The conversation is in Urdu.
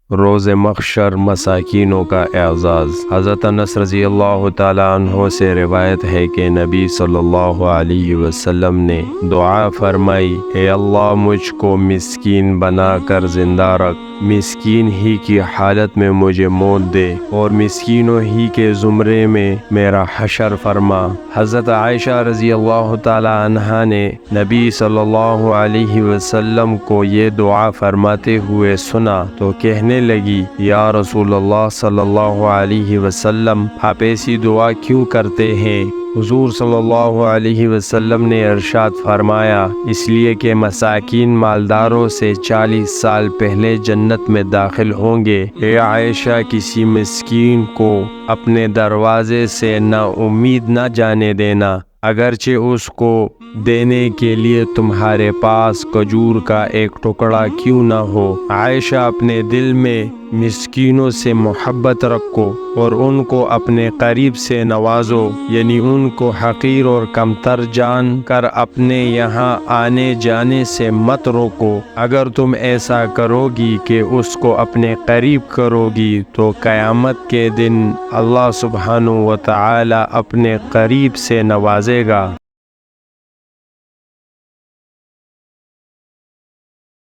روز محشر مساکینوں کا اعزاز۔ حضرت انس رضی اللہ تعالیٰ عنہ سے روایت ہے کہ نبی صلی اللہ علیہ وسلم نے دعا فرمائی، اے اللہ مجھ کو مسکین بنا کر زندہ رکھ، مسکین ہی کی حالت میں مجھے موت دے اور مسکینوں ہی کے زمرے میں میرا حشر فرما۔ حضرت عائشہ رضی اللہ تعالیٰ عنہا نے نبی صلی اللہ علیہ وسلم کو یہ دعا فرماتے ہوئے سنا تو کہنے لگی، یا رسول اللہ صلی اللہ علیہ وسلم، آپ ایسی دعا کیوں کرتے ہیں؟ حضور صلی اللہ علیہ وسلم نے ارشاد فرمایا، اس لیے کہ مساکین مالداروں سے 40 سال پہلے جنت میں داخل ہوں گے۔ اے عائشہ، کسی مسکین کو اپنے دروازے سے نا امید نہ جانے دینا، اگرچہ اس کو دینے کے لیے تمہارے پاس کھجور کا ایک ٹکڑا کیوں نہ ہو۔ عائشہ، اپنے دل میں مسکینوں سے محبت رکھو اور ان کو اپنے قریب سے نوازو، یعنی ان کو حقیر اور کمتر جان کر اپنے یہاں آنے جانے سے مت روکو۔ اگر تم ایسا کرو گی کہ اس کو اپنے قریب کرو گی تو قیامت کے دن اللہ سبحانہ و تعالی اپنے قریب سے نوازے گا۔